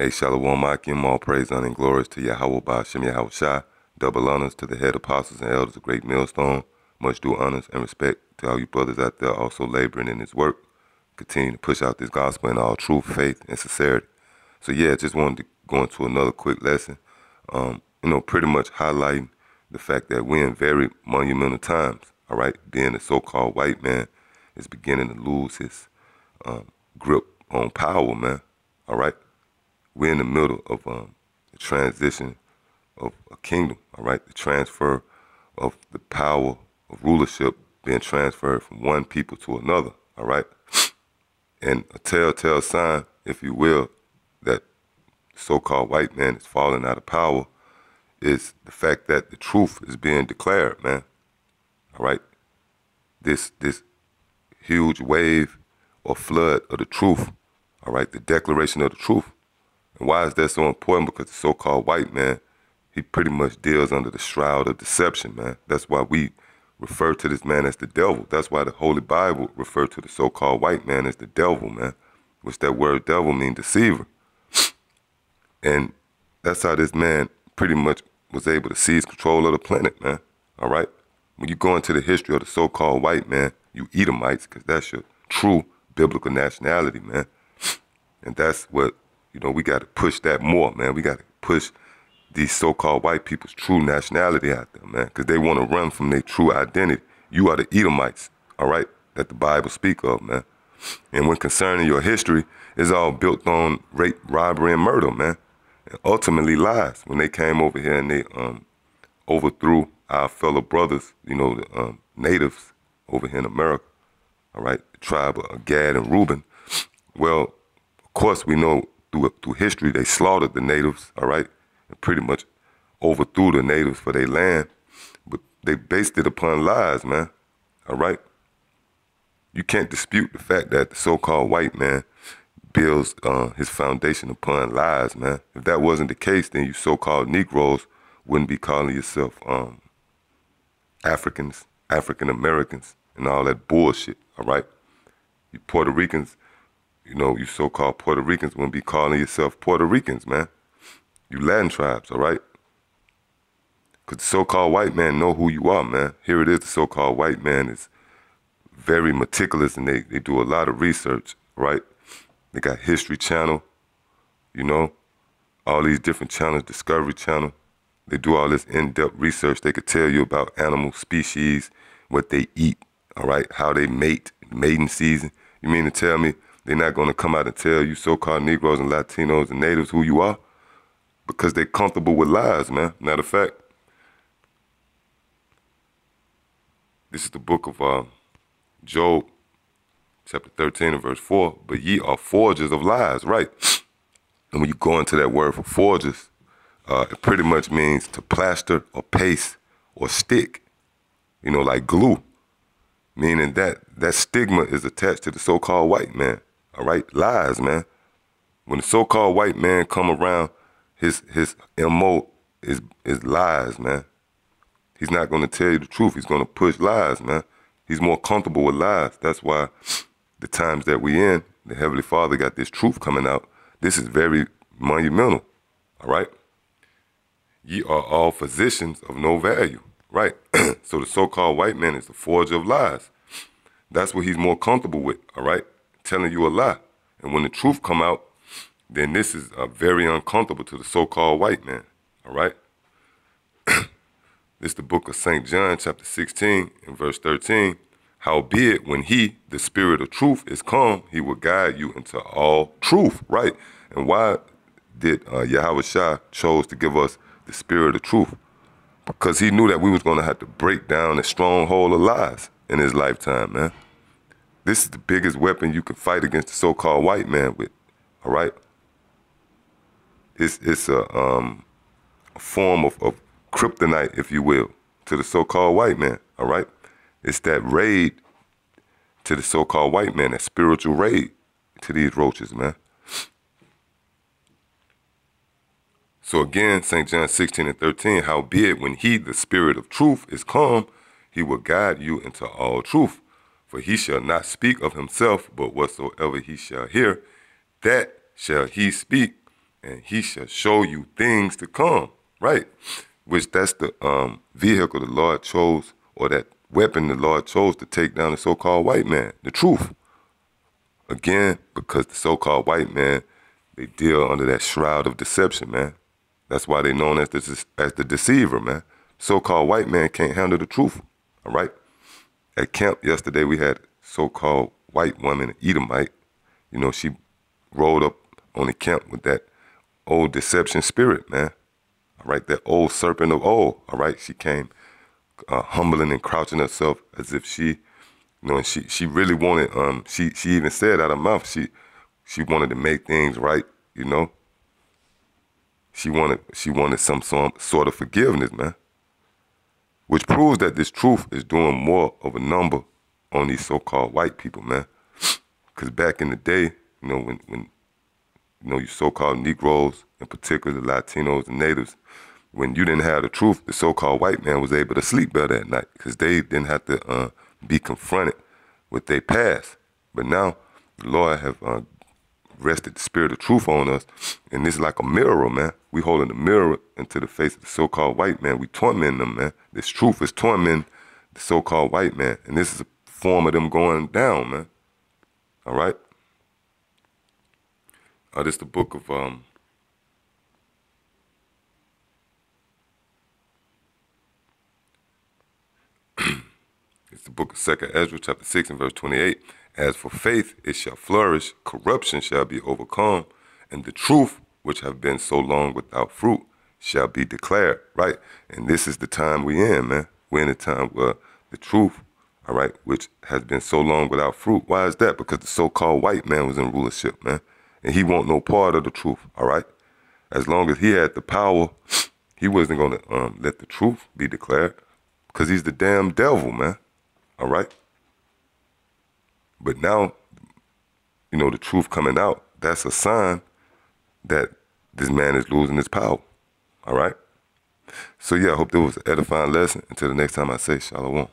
Hey, Shalom Akim, all praise, honor, and glories to Yahweh Ba'Shem Yahweh Shai. Double honors to the head apostles and elders of Great Millstone. Much due honors and respect to all you brothers out there also laboring in this work. Continue to push out this gospel in all truth, faith, and sincerity. So yeah, just wanted to go into another quick lesson. Pretty much highlighting the fact that we're in very monumental times. All right, being a so-called white man is beginning to lose his grip on power, man. All right. We're in the middle of the transition of a kingdom, all right? The transfer of the power of rulership being transferred from one people to another, all right? And a telltale sign, if you will, that so-called white man is falling out of power is the fact that the truth is being declared, man, all right? This huge wave or flood of the truth, all right? The declaration of the truth. And why is that so important? Because the so-called white man, he pretty much deals under the shroud of deception, man. That's why we refer to this man as the devil. That's why the Holy Bible referred to the so-called white man as the devil, man, which that word devil means deceiver. And that's how this man pretty much was able to seize control of the planet, man, all right? When you go into the history of the so-called white man, you Edomites, because that's your true biblical nationality, man. And that's what, we got to push that more, man. We got to push these so-called white people's true nationality out there, man, because they want to run from their true identity. You are the Edomites, all right, that the Bible speak of, man. And when concerning your history, it's all built on rape, robbery, and murder, man. And ultimately lies. When they came over here and they overthrew our fellow brothers, the natives over here in America, all right, the tribe of Gad and Reuben. Well, of course, we know through history they slaughtered the natives, all right, and pretty much overthrew the natives for their land. But they based it upon lies, man, all right? You can't dispute the fact that the so-called white man builds his foundation upon lies, man. If that wasn't the case, then you so-called Negroes wouldn't be calling yourself Africans, African Americans, and all that bullshit, all right? You Puerto Ricans, you so-called Puerto Ricans wouldn't be calling yourself Puerto Ricans, man. You Latin tribes, all right? Because the so-called white man know who you are, man. Here it is, the so-called white man is very meticulous, and they do a lot of research, right? They got History Channel, all these different channels, Discovery Channel. They do all this in-depth research. They could tell you about animal species, what they eat, all right, how they mate, mating season. You mean to tell me they're not going to come out and tell you so-called Negroes and Latinos and natives who you are? Because they're comfortable with lies, man. Matter of fact, this is the book of Job, chapter 13 and verse 4. But ye are forgers of lies, right? And when you go into that word for forgers, it pretty much means to plaster or paste or stick, like glue. Meaning that stigma is attached to the so-called white man, all right? Lies, man. When the so-called white man come around, his MO is lies, man. He's not going to tell you the truth. He's going to push lies, man. He's more comfortable with lies. That's why the times that we in, the Heavenly Father got this truth coming out. This is very monumental, all right? Ye are all physicians of no value, right? So the so-called white man is the forger of lies. That's what he's more comfortable with, all right? Telling you a lie. And when the truth come out, then this is very uncomfortable to the so-called white man, all right? This is the book of St. John, chapter 16, and verse 13. Howbeit, when he, the spirit of truth, is come, he will guide you into all truth, right? And why did Yahweh Shai chose to give us the spirit of truth? Because he knew that we was going to have to break down a stronghold of lies in his lifetime, man. This is the biggest weapon you can fight against the so-called white man with, all right? It's a form of kryptonite, if you will, to the so-called white man, all right? It's that raid to the so-called white man, that spiritual raid to these roaches, man. So again, St. John 16 and 13, howbeit when he, the spirit of truth, is come, he will guide you into all truth. For he shall not speak of himself, but whatsoever he shall hear, that shall he speak, and he shall show you things to come, right? Which that's the vehicle the Lord chose, or that weapon the Lord chose to take down the so-called white man, the truth. Again, because the so-called white man, they deal under that shroud of deception, man. That's why they're known as the deceiver, man. So-called white man can't handle the truth, all right? At camp yesterday, we had so-called white woman, Edomite. You know, she rolled up on the camp with that old deception spirit, man. All right, that old serpent of old. All right, she came humbling and crouching herself as if she, you know, and she really wanted. She even said out of her mouth she wanted to make things right. You know, she wanted some sort of forgiveness, man. Which proves that this truth is doing more of a number on these so-called white people, man. Because back in the day, you know, when you know, you so-called Negroes, in particular the Latinos and natives, when you didn't have the truth, the so-called white man was able to sleep better at night because they didn't have to be confronted with their past. But now the Lord have rested the spirit of truth on us, and it's like a mirror, man. We holding the mirror into the face of the so-called white man. We tormenting them, man. This truth is tormenting the so-called white man, and this is a form of them going down, man. All right? This is the book of it's the book of 2nd Ezra, chapter 6 and verse 28. As for faith, it shall flourish, corruption shall be overcome, and the truth, which have been so long without fruit, shall be declared, right? And this is the time we in, man. We're in a time where the truth, all right, which has been so long without fruit. Why is that? Because the so-called white man was in rulership, man. And he want no part of the truth, all right? As long as he had the power, he wasn't going to let the truth be declared because he's the damn devil, man, all right? But now, you know, the truth coming out, that's a sign that this man is losing his power, all right? So, yeah, I hope there was an edifying lesson. Until the next time I say shalom.